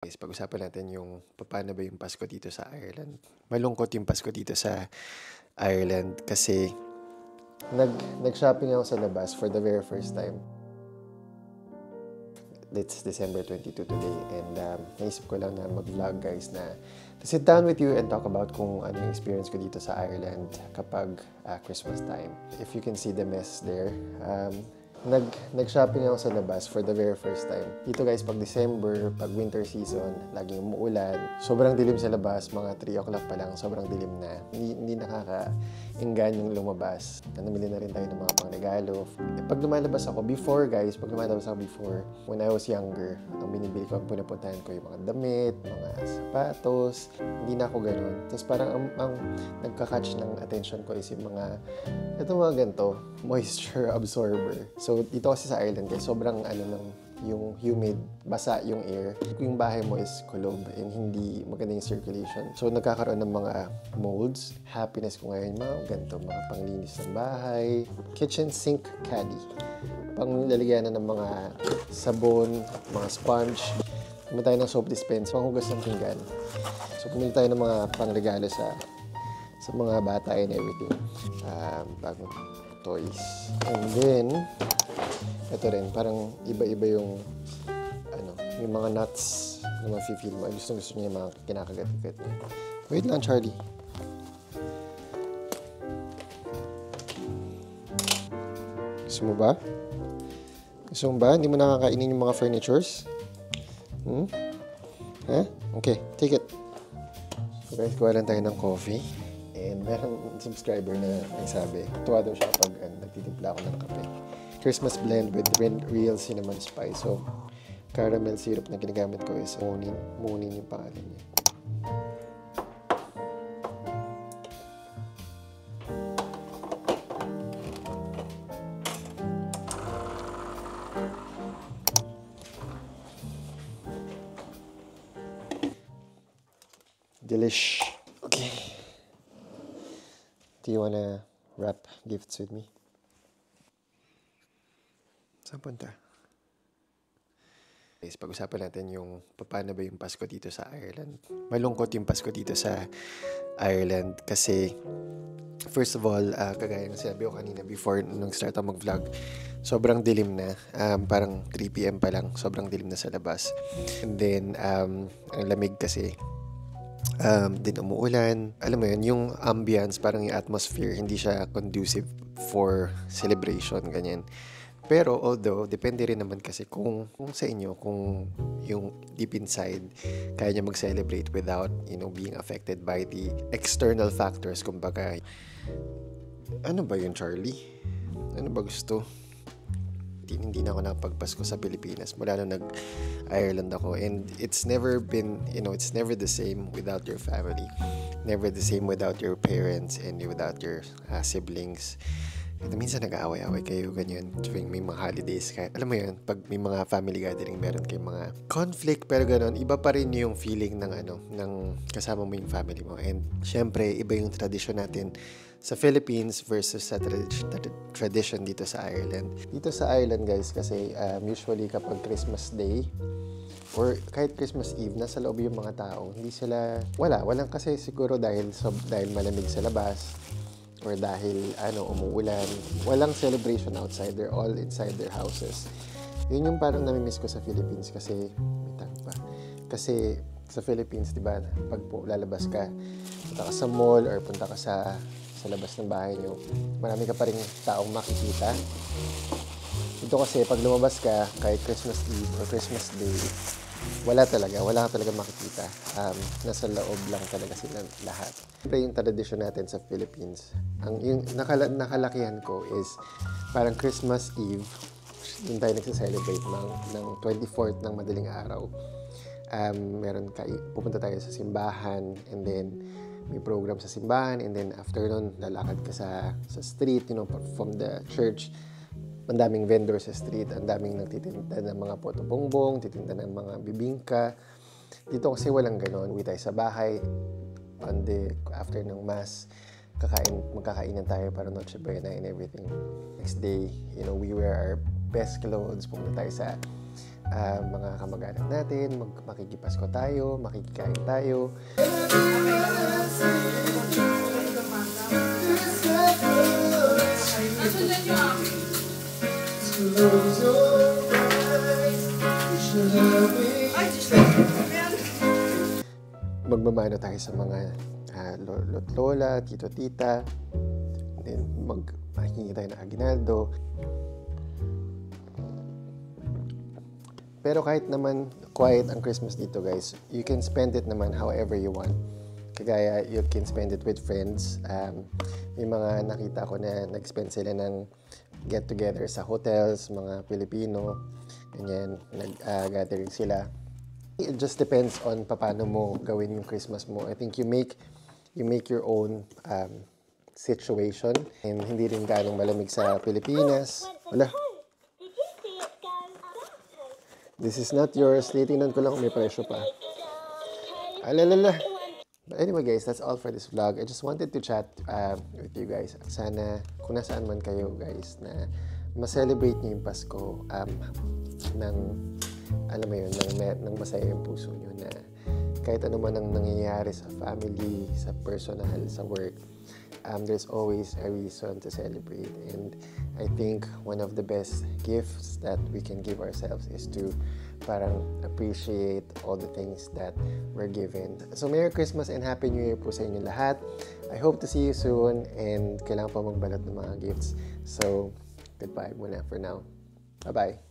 Guys, pag-usapan natin yung paano ba yung Pasko dito sa Ireland. Malungkot yung Pasko dito sa Ireland kasi nag-shopping ako sa labas for the very first time. It's December 22 today and naisip ko lang na mag-vlog guys na to sit down with you and talk about kung ano yung experience ko dito sa Ireland kapag Christmas time. If you can see the mess there, nag-shopping ako sa labas for the very first time. Dito guys, pag December, pag winter season, laging umuulan. Sobrang dilim sa labas, mga 3 o'clock pa lang, sobrang dilim na. Hindi nakaka-enggan yung lumabas. Namili na rin tayo ng mga pangregalo. Pag lumalabas ako, before, when I was younger, ang binibili ko, ang punapuntahan ko yung mga damit, mga sapatos. Hindi na ako ganun. Tapos parang ang nagka-catch ng attention ko is yung mga ganito, moisture absorber. So, dito kasi sa Ireland, guys, sobrang yung humid, basa yung air. Yung bahay mo is kulob and hindi maganda yung circulation. So, nagkakaroon ng mga molds. Happiness ko ngayon, mga ganito, mga panglinis ng bahay. Kitchen sink caddy. Panglalagyan na ng mga sabon, mga sponge. Pumili tayo ng soap dispenser, panghugas ng pinggan. So, pumili tayo ng mga pangregalo sa mga bata and everything. Bagong toys. And then, ito rin, parang iba-iba yung mga nuts na mafe-feel mo. Gusto niya yung mga kinakagat-gat niya. Wait lang, Charlie. Gusto mo ba? Hindi mo nakakainin yung mga furnitures? Okay, take it. So guys, kuha lang tayo ng coffee. And merong subscriber na nagsabi, tuwa daw siya pag nagtitimpla ako ng kape. Christmas blend with real cinnamon spice. So, caramel syrup na ginagamit ko is Moonin yung pangalan niya. Delish. Okay. Do you wanna wrap gifts with me? Saan punta? Guys, pag-usapan natin yung paano ba yung Pasko dito sa Ireland. Malungkot yung Pasko dito sa Ireland kasi first of all, kagaya ng sinabi ko kanina before nung start ako mag-vlog, sobrang dilim na. Parang 3 PM pa lang, sobrang dilim na sa labas. And then, ang lamig kasi. Din umuulan. Alam mo yun, yung ambience, parang yung atmosphere, hindi siya conducive for celebration, ganyan. Pero although, depende rin naman kasi kung sa inyo, kung yung deep inside, kaya niya mag-celebrate without, being affected by the external factors. Kumbaga, ano ba yun, Charlie? Ano ba gusto? Hindi na ako nakapagpasko sa Pilipinas mula nung nag-Ireland ako. And it's never been, it's never the same without your family. Never the same without your parents and without your siblings. Ito, minsan nag-aaway-aaway kayo, ganyan, tuwing may mga holidays. Kaya, alam mo yun, pag may mga family gathering, meron kayong mga conflict, pero gano'n, iba pa rin yung feeling ng kasama mo yung family mo. And, syempre, iba yung tradition natin sa Philippines versus sa tradition dito sa Ireland. Dito sa Ireland, guys, kasi usually kapag Christmas Day, or kahit Christmas Eve, nasa loob yung mga tao. Hindi sila, walang kasi siguro dahil malamig sa labas, or dahil umuulan, walang celebration outside. They're all inside their houses. Yun yung parang namimiss ko sa Philippines kasi kasi sa Philippines, di ba, pag lalabas ka, punta ka sa mall or punta ka sa labas ng bahay nyo, marami ka pa rin taong makikita. Dito kasi pag lumabas ka, kahit Christmas Eve or Christmas Day, wala ka talaga makikita. Nasa loob lang talaga sila lahat. Siyempre yung tradisyon natin sa Philippines, yung nakalakihan ko is parang Christmas Eve, doon tayo nagsa-celebrate ng 24th ng madaling araw. Pupunta tayo sa simbahan and then may program sa simbahan and then after nun, lalakad ka sa street, from the church. Ang daming vendor sa street, ang daming nagtitinda ng mga poto-bongbong, titinda ng mga bibingka. Dito kasi walang ganon. Uwi tayo sa bahay, after ng mass, magkakainan tayo para Noche Buena and everything. Next day, we wear our best clothes, pumunta tayo sa mga kamag-anak natin, makikipasko tayo, makikikain tayo. Magmamano tayo sa mga lola, tito-tita, then makikingi tayo ng aguinaldo. Pero kahit naman quiet ang Christmas dito guys, you can spend it naman however you want. Kagaya, you can spend it with friends. May mga nakita ko na nag-spend sila ng get-together sa hotels, mga Pilipino, ganyan, nag-gathering sila. It just depends on paano mo gawin yung Christmas mo. I think you make your own situation. And hindi rin ganong malamig sa Pilipinas. Wala. This is not yours. Titingnan ko lang kung may presyo pa. Alalala. But anyway guys, that's all for this vlog. I just wanted to chat with you guys. Sana kung nasaan man kayo guys na ma-celebrate niyo yung Pasko ng alam mo yun, ng masaya yung puso nyo na kahit ano man ang nangyayari sa family, sa personal, sa work, there's always a reason to celebrate. And I think one of the best gifts that we can give ourselves is to parang appreciate all the things that we're given. So Merry Christmas and Happy New Year po sa inyo lahat. I hope to see you soon and kailangan pa magbalot ng mga gifts. So goodbye muna for now. Bye-bye.